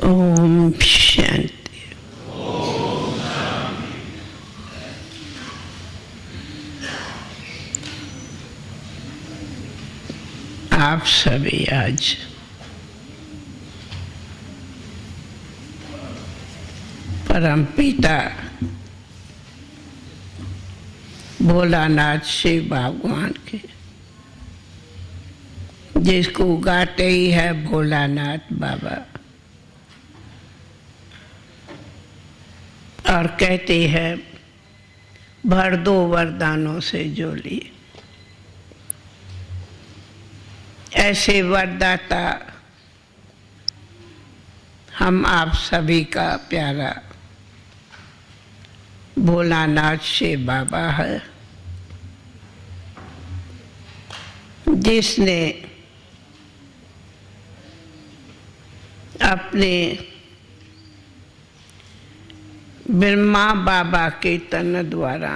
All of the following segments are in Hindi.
ओम शांति। आप सभी आज परमपिता भोलानाथ शिव भगवान के, जिसको गाते ही है भोलानाथ बाबा, और कहते हैं भर दो वरदानों से झोली। ऐसे वरदाता हम आप सभी का प्यारा भोलानाथ शिव बाबा है, जिसने अपने ब्रह्मा बाबा के तन द्वारा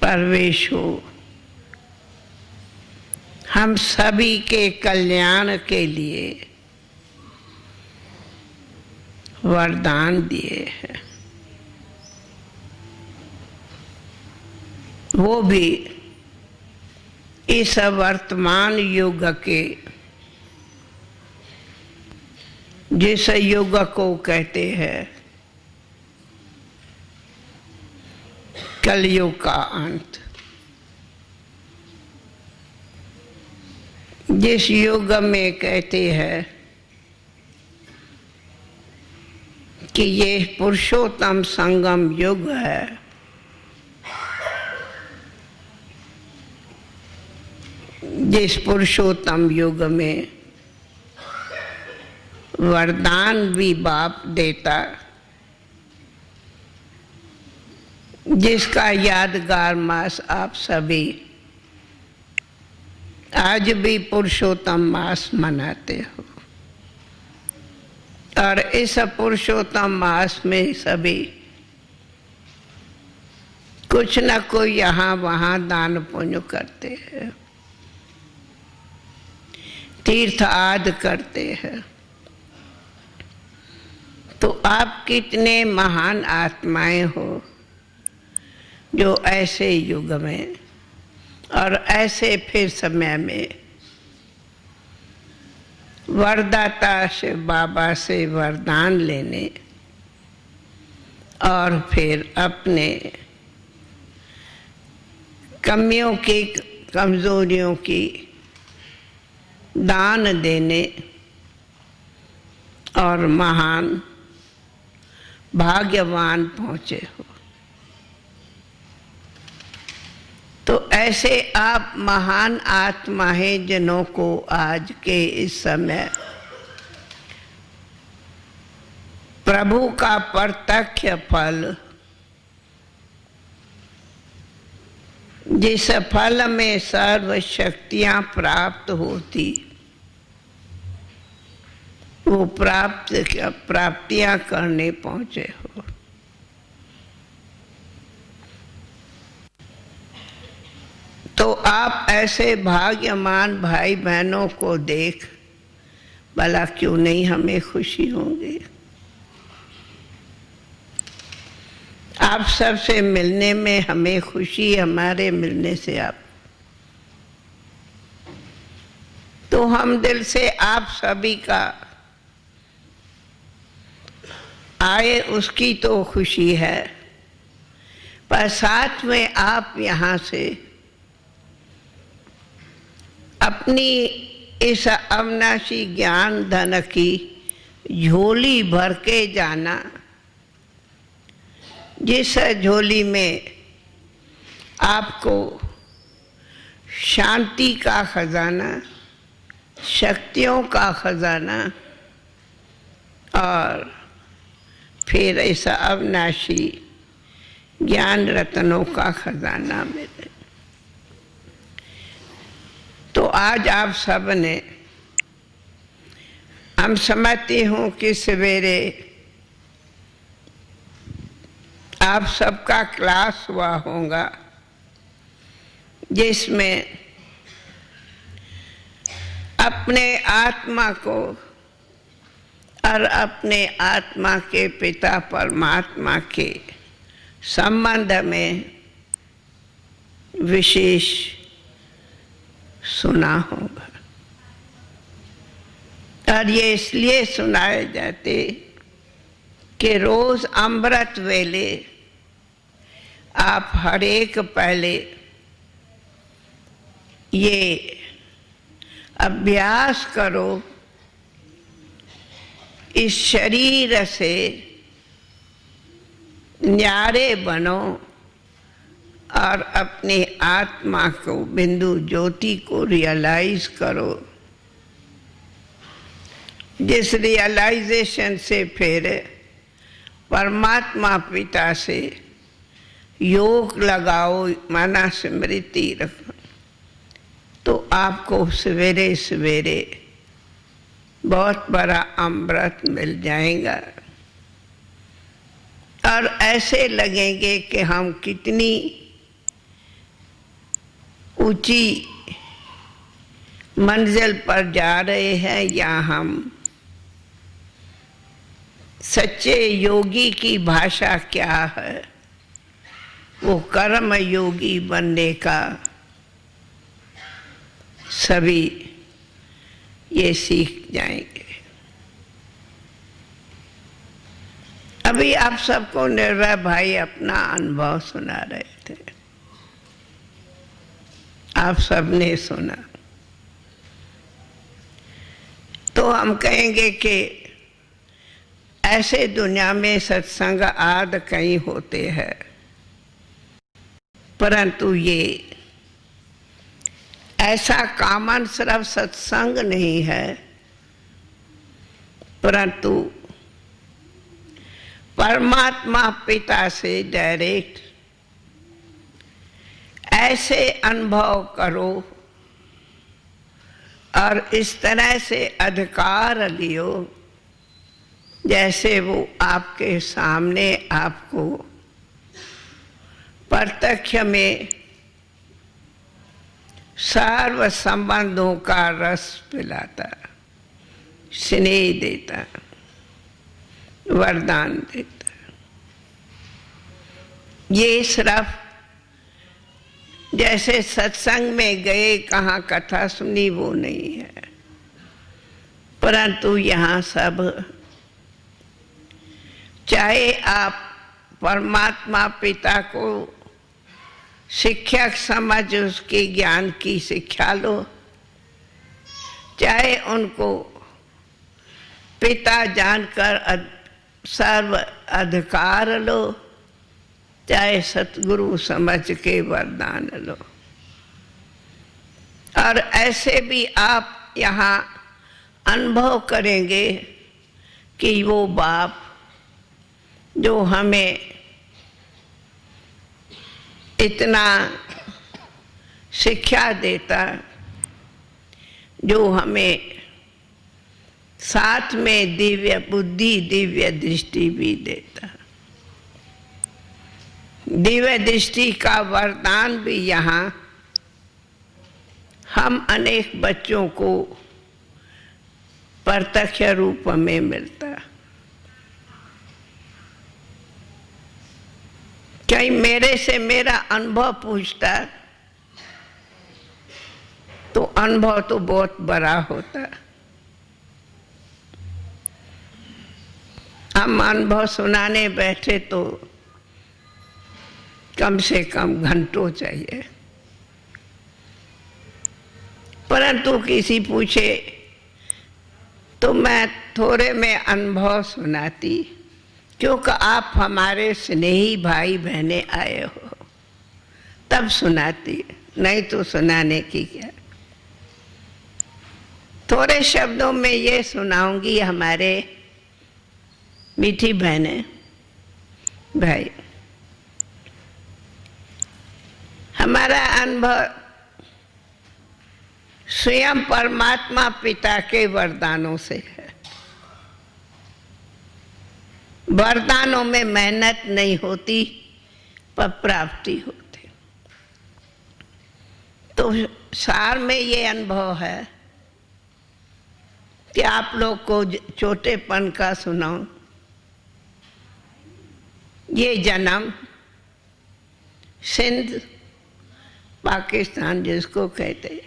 प्रवेश हो हम सभी के कल्याण के लिए वरदान दिए हैं। वो भी इस वर्तमान युग के, जिस युग को कहते हैं कलयुग का अंत, जिस युग में कहते हैं कि ये पुरुषोत्तम संगम युग है, जिस पुरुषोत्तम युग में वरदान भी बाप देता, जिसका यादगार मास आप सभी आज भी पुरुषोत्तम मास मनाते हो। और इस पुरुषोत्तम मास में सभी कुछ न कोई यहाँ वहाँ दान पुण्य करते हैं, तीर्थ आदि करते हैं। तो आप कितने महान आत्माएं हो जो ऐसे युग में और ऐसे फिर समय में वरदाता से बाबा से वरदान लेने और फिर अपने कमियों की, कमजोरियों की दान देने और महान भाग्यवान पहुँचे हो। तो ऐसे आप महान आत्मा हैं जिन्हों को आज के इस समय प्रभु का प्रत्यक्ष फल, जिस फल में सर्व शक्तियां प्राप्त होती, वो प्राप्तियां करने पहुंचे हो। तो आप ऐसे भाग्यमान भाई बहनों को देख भला क्यों नहीं हमें खुशी होगी। आप सबसे मिलने में हमें खुशी, हमारे मिलने से आप, तो हम दिल से आप सभी का आए उसकी तो खुशी है, पर साथ में आप यहाँ से अपनी इस अविनाशी ज्ञान धन की झोली भर के जाना, जिस झोली में आपको शांति का खजाना, शक्तियों का खजाना और फिर इस अविनाशी ज्ञान रत्नों का खजाना मिले। तो आज आप सब ने, हम समझती हूँ कि सवेरे आप सबका क्लास हुआ होगा, जिसमें अपने आत्मा को और अपने आत्मा के पिता परमात्मा के संबंध में विशेष सुना होगा। और ये इसलिए सुनाए जाते कि रोज अमृत वेले आप हर एक पहले ये अभ्यास करो, इस शरीर से न्यारे बनो और अपने आत्मा को, बिंदु ज्योति को रियलाइज करो, जिस रियलाइजेशन से फिर परमात्मा पिता से योग लगाओ, माना स्मृति रखो, तो आपको सवेरे सवेरे बहुत बड़ा अमृत मिल जाएगा। और ऐसे लगेंगे कि हम कितनी ऊंची मंजिल पर जा रहे हैं, या हम सच्चे योगी की भाषा क्या है, वो कर्म योगी बनने का सभी ये सीख जाएंगे। अभी आप सबको निर्भय भाई अपना अनुभव सुना रहे थे, आप सबने सुना। तो हम कहेंगे कि ऐसे दुनिया में सत्संग आदि कई होते हैं, परंतु ये ऐसा कॉमन सिर्फ सत्संग नहीं है, परंतु परमात्मा पिता से डायरेक्ट ऐसे अनुभव करो और इस तरह से अधिकार लियो जैसे वो आपके सामने आपको प्रत्यक्ष में सर्व संबंधों का रस पिलाता, स्नेह देता, वरदान देता। ये सिर्फ जैसे सत्संग में गए कहाँ कथा सुनी वो नहीं है, परंतु यहाँ सब, चाहे आप परमात्मा पिता को शिक्षक समझ उसके ज्ञान की शिक्षा लो, चाहे उनको पिता जानकर सर्व अधिकार लो, चाहे सतगुरु समझ के वरदान लो। और ऐसे भी आप यहाँ अनुभव करेंगे कि वो बाप जो हमें इतना शिक्षा देता, जो हमें साथ में दिव्य बुद्धि, दिव्य दृष्टि भी देता, दिव्य दृष्टि का वरदान भी यहाँ हम अनेक बच्चों को प्रत्यक्ष रूप में मिलता। कहीं मेरे से मेरा अनुभव पूछता तो अनुभव तो बहुत बड़ा होता। हम अनुभव सुनाने बैठे तो कम से कम घंटों चाहिए, परंतु किसी पूछे तो मैं थोड़े में अनुभव सुनाती, क्योंकि आप हमारे स्नेही भाई बहने आए हो तब सुनाती, नहीं तो सुनाने की क्या। थोड़े शब्दों में ये सुनाऊंगी हमारे मीठी बहनें भाई। हमारा अनुभव स्वयं परमात्मा पिता के वरदानों से है। वरदानों में मेहनत नहीं होती पर प्राप्ति होती। तो सार में ये अनुभव है कि आप लोग को छोटेपन का सुनाऊं। ये जन्म सिंध पाकिस्तान जिसको कहते,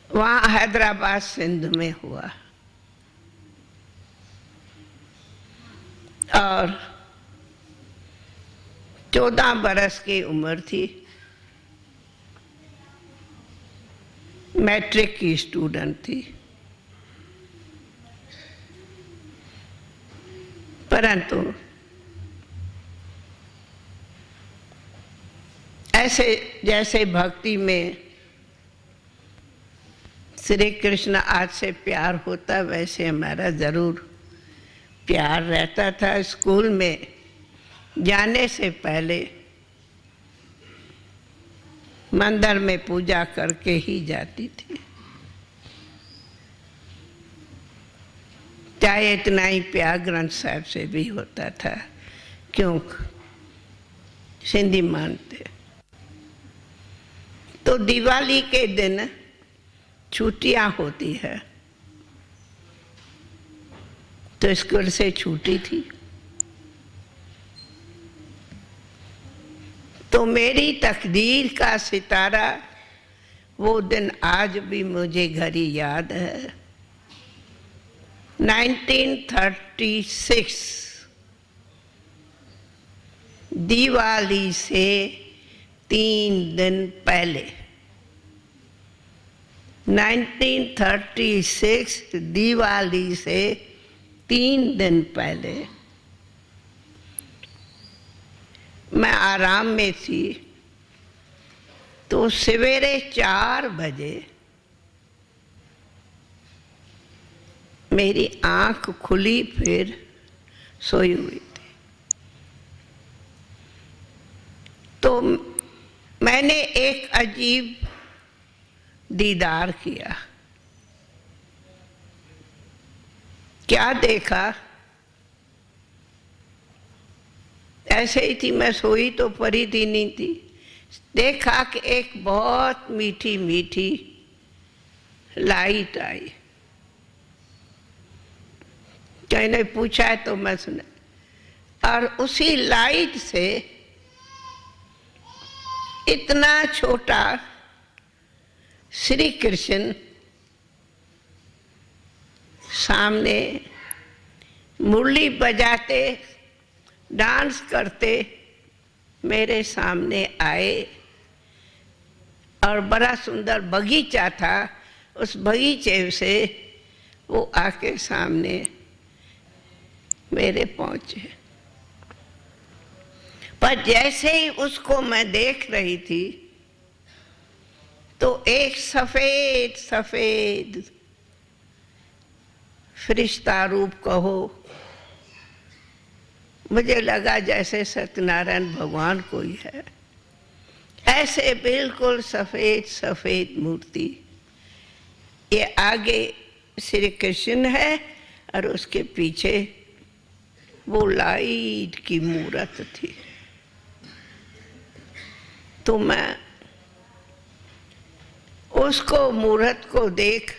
वहाँ हैदराबाद सिंध में हुआ और 14 बरस की उम्र थी। मैट्रिक की स्टूडेंट थी, परंतु ऐसे जैसे भक्ति में श्री कृष्ण आज से प्यार होता, वैसे हमारा जरूर प्यार रहता था। स्कूल में जाने से पहले मंदिर में पूजा करके ही जाती थी, चाहे इतना ही प्यार ग्रंथ साहब से भी होता था, क्योंकि सिंधी मानते। तो दिवाली के दिन छुट्टियां होती है, तो स्कूल से छुट्टी थी। तो मेरी तकदीर का सितारा वो दिन आज भी मुझे घड़ी याद है। 1936 दिवाली से 3 दिन पहले, 1936 दिवाली से 3 दिन पहले मैं आराम में थी। तो सवेरे 4 बजे मेरी आंख खुली, फिर सोई हुई थी। तो मैंने एक अजीब दीदार किया। क्या देखा? ऐसे ही थी, मैं सोई तो परी थी, नहीं थी। देखा कि एक बहुत मीठी मीठी लाइट आई। किसी ने पूछा है तो मैं सुना, और उसी लाइट से इतना छोटा श्री कृष्ण सामने मुरली बजाते, डांस करते मेरे सामने आए। और बड़ा सुंदर बगीचा था, उस बगीचे से वो आके सामने मेरे पहुंचे। पर जैसे ही उसको मैं देख रही थी, तो एक सफेद सफेद फरिश्ता रूप कहो, मुझे लगा जैसे सत्यनारायण भगवान कोई है। ऐसे बिल्कुल सफेद सफेद मूर्ति। ये आगे श्री कृष्ण है और उसके पीछे वो लाइट की मूर्त थी। तो मैं उसको मूर्त को देख,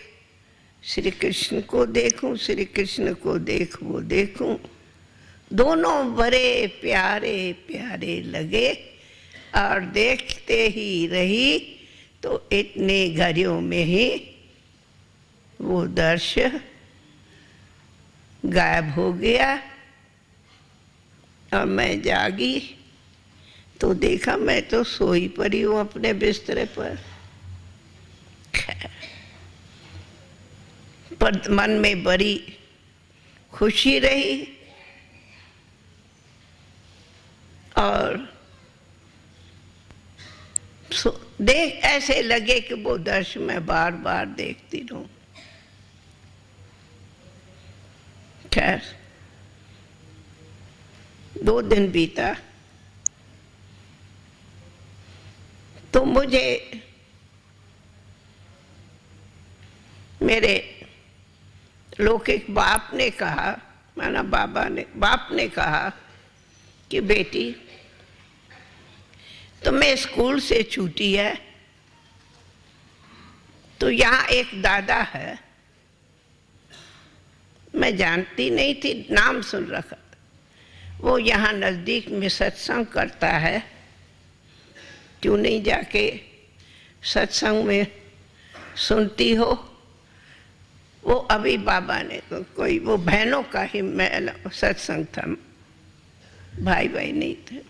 श्री कृष्ण को देखूं, श्री कृष्ण को देख वो देखूं, दोनों बड़े प्यारे प्यारे लगे। और देखते ही रही तो इतने घड़ियों में ही वो दृश्य गायब हो गया। और मैं जागी तो देखा मैं तो सोई पड़ी हूँ अपने बिस्तरे पर। पर मन में बड़ी खुशी रही और देख ऐसे लगे कि वो दृश्य मैं बार बार देखती रहूं। खैर 2 दिन बीता तो मुझे मेरे लौकिक बाप ने कहा, माना बाप ने कहा कि बेटी तुम्हें स्कूल से छुट्टी है, तो यहाँ एक दादा है मैं जानती नहीं थी, नाम सुन रखा। वो यहाँ नज़दीक में सत्संग करता है, क्यों नहीं जाके सत्संग में सुनती हो। वो अभी बाबा ने कोई वो बहनों का ही सत्संग था, भाई भाई नहीं थे।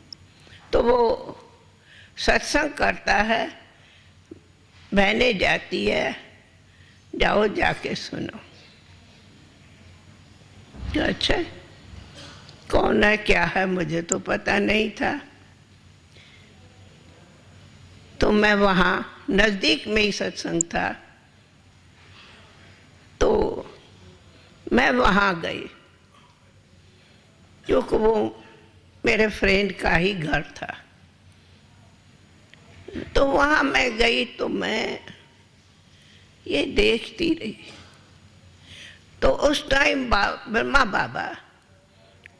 तो वो सत्संग करता है, बहनें जाती है, जाओ जाके सुनो। अच्छा, कौन है क्या है मुझे तो पता नहीं था। तो मैं वहाँ नज़दीक में ही सत्संग था, तो मैं वहाँ गई, क्योंकि वो मेरे फ्रेंड का ही घर था। तो वहाँ मैं गई तो मैं ये देखती रही। तो उस टाइम ब्रह्मा बाबा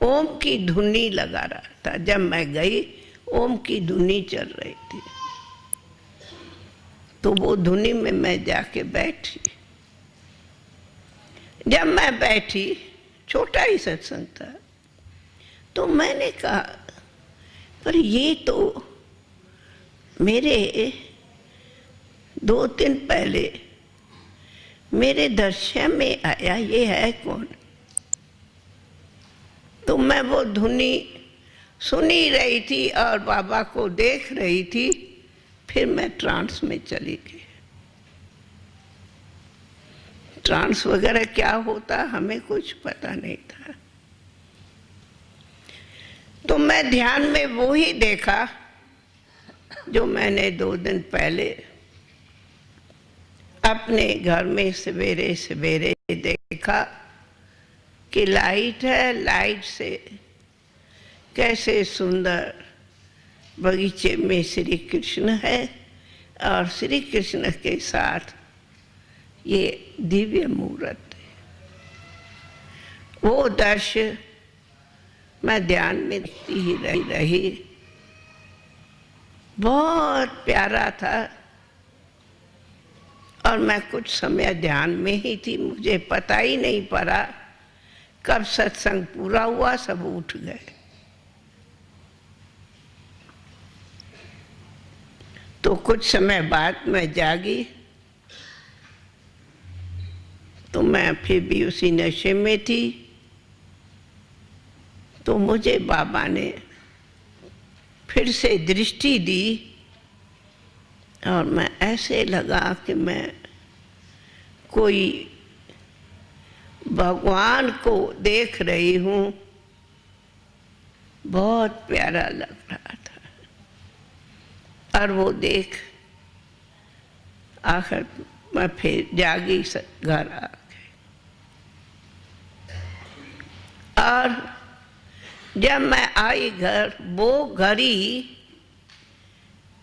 ओम की धुनी लगा रहा था। जब मैं गई ओम की धुनी चल रही थी, तो वो धुनी में मैं जाके बैठी। जब मैं बैठी, छोटा ही सत्संग था, तो मैंने कहा पर ये तो मेरे 2 दिन पहले मेरे दर्शन में आया, ये है कौन? तो मैं वो धुनी सुनी रही थी और बाबा को देख रही थी। फिर मैं ट्रांस में चली गई। ट्रांस वगैरह क्या होता हमें कुछ पता नहीं था। तो मैं ध्यान में वो ही देखा जो मैंने 2 दिन पहले अपने घर में सवेरे सवेरे देखा कि लाइट है, लाइट से कैसे सुंदर बगीचे में श्री कृष्ण है और श्री कृष्ण के साथ ये दिव्य मूर्त है। वो दृश्य मैं ध्यान में देखती ही रही। बहुत प्यारा था और मैं कुछ समय ध्यान में ही थी। मुझे पता ही नहीं पड़ा कब सत्संग पूरा हुआ, सब उठ गए। तो कुछ समय बाद मैं जागी, तो मैं फिर भी उसी नशे में थी। तो मुझे बाबा ने फिर से दृष्टि दी और मैं ऐसे लगा कि मैं कोई भगवान को देख रही हूँ। बहुत प्यारा लग रहा था। और वो देख आखिर मैं फिर जागी, घर आ गई। और जब मैं आई घर, वो घड़ी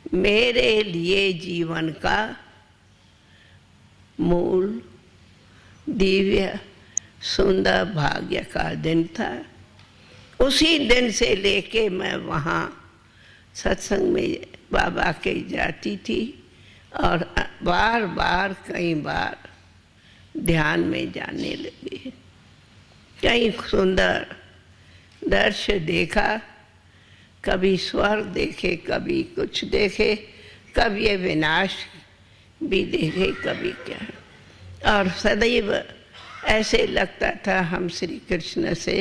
मेरे लिए जीवन का मूल दिव्य सुंदर भाग्य का दिन था। उसी दिन से लेके मैं वहाँ सत्संग में बाबा के जाती थी और बार बार कई बार ध्यान में जाने लगी। कई सुंदर दृश्य देखा, कभी स्वर्ग देखे, कभी कुछ देखे, कभी ये विनाश भी देखे, कभी क्या। और सदैव ऐसे लगता था हम श्री कृष्ण से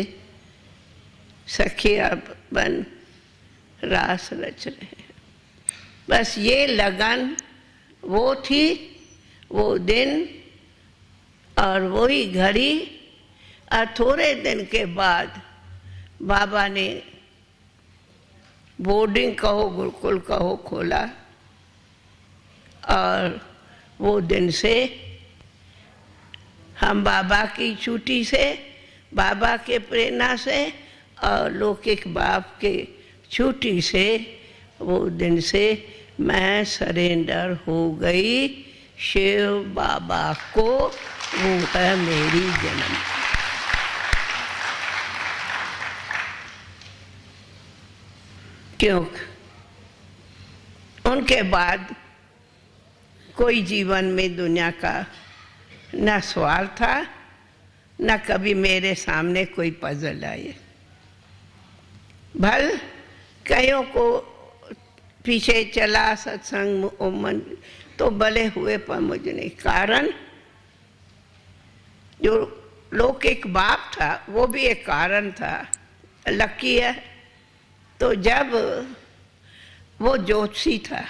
सखिया बन रास रच रहे हैं। बस ये लगन वो थी, वो दिन और वही घड़ी। और थोड़े दिन के बाद बाबा ने बोर्डिंग कहो, गुरुकुल कहो, खोला। और वो दिन से हम बाबा की छुट्टी से, बाबा के प्रेरणा से और लौकिक बाप के छुट्टी से, वो दिन से मैं सरेंडर हो गई शिव बाबा को। वो है मेरी जन्म। क्योंकि उनके बाद कोई जीवन में दुनिया का न सवाल था न कभी मेरे सामने कोई पजल आए। भल कईयों को पीछे चला सत्संग मन तो भले हुए, पर मुझे नहीं। कारण जो लौकिक बाप था वो भी एक कारण था, लकी है। तो जब वो ज्योतिषी था,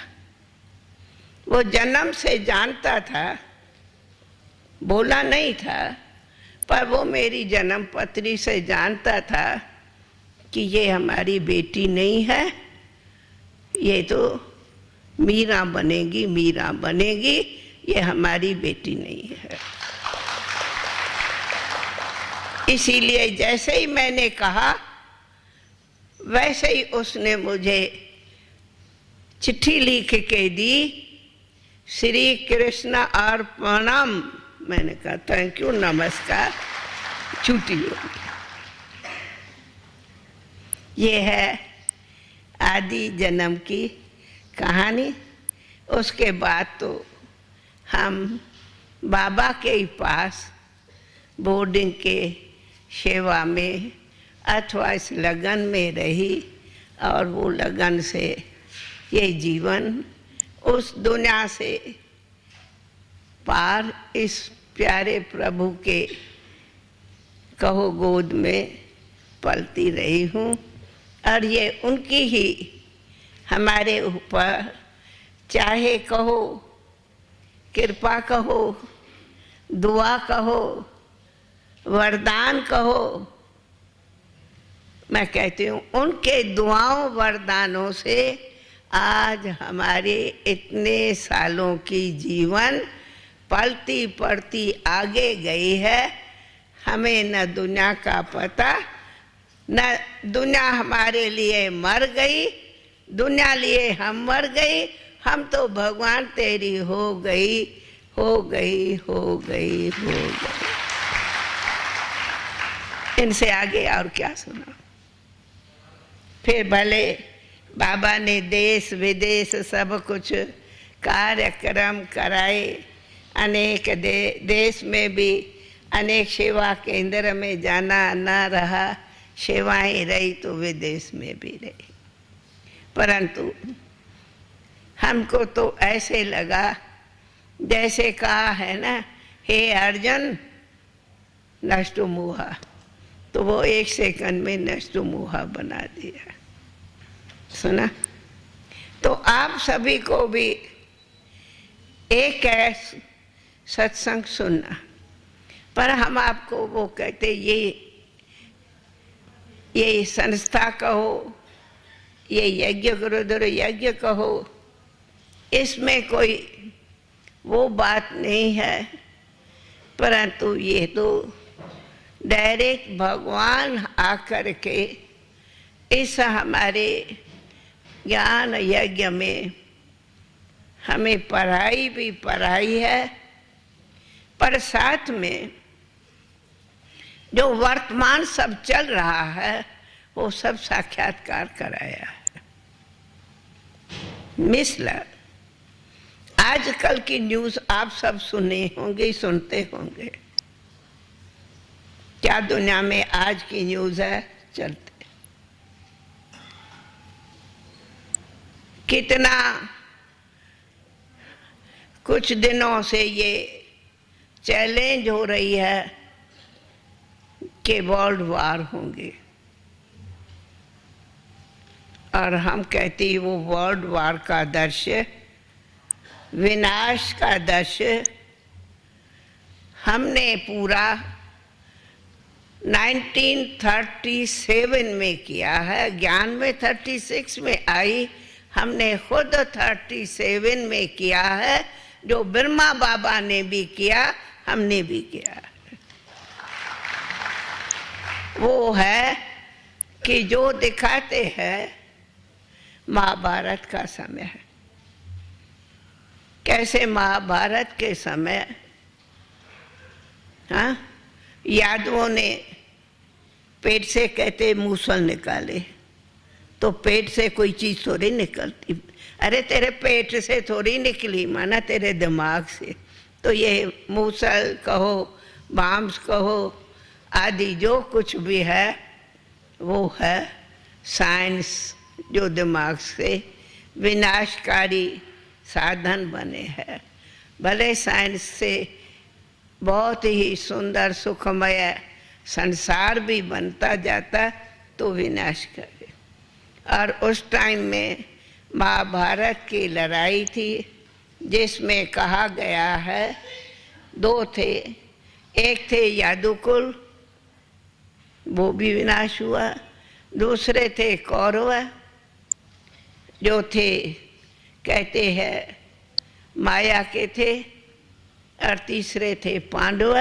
वो जन्म से जानता था, बोला नहीं था, पर वो मेरी जन्म पत्री से जानता था कि ये हमारी बेटी नहीं है, ये तो मीरा बनेगी, मीरा बनेगी, ये हमारी बेटी नहीं है। इसीलिए जैसे ही मैंने कहा वैसे ही उसने मुझे चिट्ठी लिख के दी, श्री कृष्ण अर्पणम। मैंने कहा थैंक यू, नमस्कार, छुट्टी होगी। ये है आदि जन्म की कहानी। उसके बाद तो हम बाबा के ही पास बोर्डिंग के सेवा में अथवा इस लगन में रही, और वो लगन से ये जीवन उस दुनिया से पार इस प्यारे प्रभु के कहो गोद में पलती रही हूँ। और ये उनकी ही हमारे ऊपर, चाहे कहो कृपा कहो, दुआ कहो, वरदान कहो, मैं कहती हूँ उनके दुआओं वरदानों से आज हमारे इतने सालों की जीवन पलती पड़ती आगे गई है। हमें न दुनिया का पता, न दुनिया हमारे लिए मर गई, दुनिया लिए हम मर गई, हम तो भगवान तेरी हो गई, हो गई, हो गई, हो गई। इनसे आगे और क्या सुना। फिर भले बाबा ने देश विदेश सब कुछ कार्यक्रम कराए, अनेक देश में भी अनेक सेवा केंद्र में जाना न रहा, सेवाएं रही तो विदेश में भी रही। परंतु हमको तो ऐसे लगा जैसे कहा है ना, हे अर्जुन नष्टो मुहा, तो वो 1 सेकंड में नष्टो मुहा बना दिया। सुना? तो आप सभी को भी एक सत्संग सुनना, पर हम आपको वो कहते ये संस्था कहो, ये यज्ञ गुरुद्वारा यज्ञ कहो, इसमें कोई वो बात नहीं है, परंतु ये तो डायरेक्ट भगवान आकर के इस हमारे ज्ञान यज्ञ में हमें पढ़ाई भी पढ़ाई है, पर साथ में जो वर्तमान सब चल रहा है वो सब साक्षात्कार कराया है। मिसला आजकल की न्यूज़ आप सब सुने होंगे, सुनते होंगे। क्या दुनिया में आज की न्यूज़ है चलते, कितना कुछ दिनों से ये चैलेंज हो रही है कि वर्ल्ड वार होंगे, और हम कहती वो वर्ल्ड वार का दृश्य, विनाश का दृश्य हमने पूरा 1937 में किया है। ज्ञान में 36 में आई, हमने खुद 37 में किया है। जो ब्रह्मा बाबा ने भी किया, हमने भी किया। वो है कि जो दिखाते हैं महाभारत का समय है, कैसे महाभारत के समय यादवों ने पेट से कहते मूसल निकाले, तो पेट से कोई चीज थोड़ी निकलती। अरे तेरे पेट से थोड़ी निकली, माना तेरे दिमाग से। तो ये मूसल कहो, बाम्स कहो, आदि जो कुछ भी है वो है साइंस, जो दिमाग से विनाशकारी साधन बने हैं। भले साइंस से बहुत ही सुंदर सुखमय संसार भी बनता जाता तो विनाश करे। और उस टाइम में महाभारत की लड़ाई थी जिसमें कहा गया है दो थे, एक थे यादुकुल, वो भी विनाश हुआ, दूसरे थे कौरव जो थे कहते हैं माया के थे, और तीसरे थे पांडव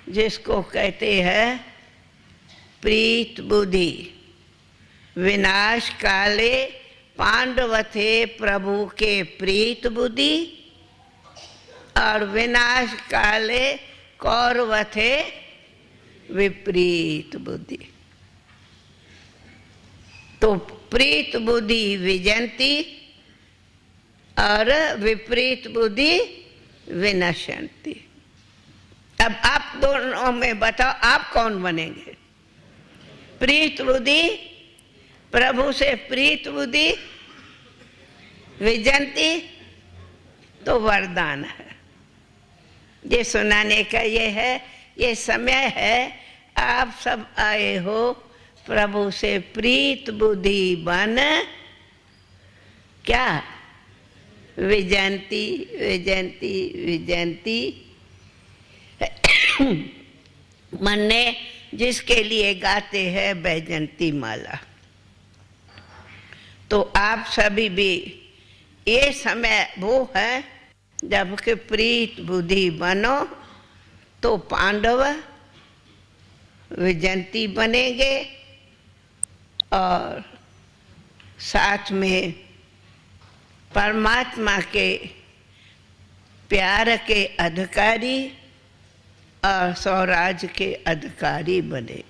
जिसको कहते हैं प्रीत बुद्धि। विनाश काले पांडव थे प्रभु के प्रीत बुद्धि, और विनाश काले कौरव थे विपरीत बुद्धि। तो प्रीत बुद्धि विजयंती और विपरीत बुद्धि विनश्यंती। अब आप दोनों में बताओ आप कौन बनेंगे? प्रीत बुद्धि, प्रभु से प्रीत बुद्धि विजयंती तो वरदान है। ये सुनाने का ये है, ये समय है, आप सब आए हो प्रभु से प्रीत बुद्धि बन क्या विजयंती विजयंती विजयंती मन्ने जिसके लिए गाते हैं बैजंती माला। तो आप सभी भी ये समय वो है जब कि प्रीत बुद्धि बनो तो पांडव विजयंती बनेंगे और साथ में परमात्मा के प्यार के अधिकारी और स्वराज के अधिकारी बने।